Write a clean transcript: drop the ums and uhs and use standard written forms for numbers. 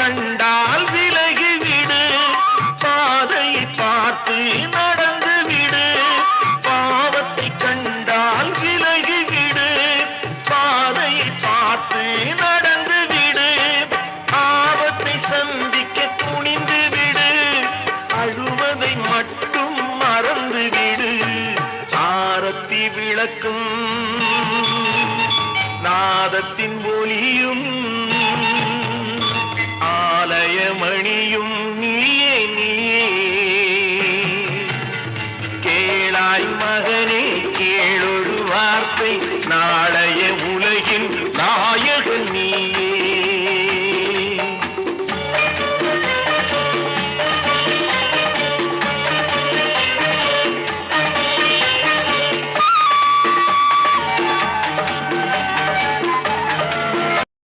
கண்டால் விலகி விடு, பாதையை பார்த்து நடந்து விடு. பாவத்தை கண்டால் விலகி விடு, பாதையை பார்த்து நடந்து விடு. ஆபத்தை சந்திக்க துணிந்து விடு, அழுவதை மட்டும் மறந்து விடு. ஆரத்தி விளக்கும் நாதத்தின் ஒலியும்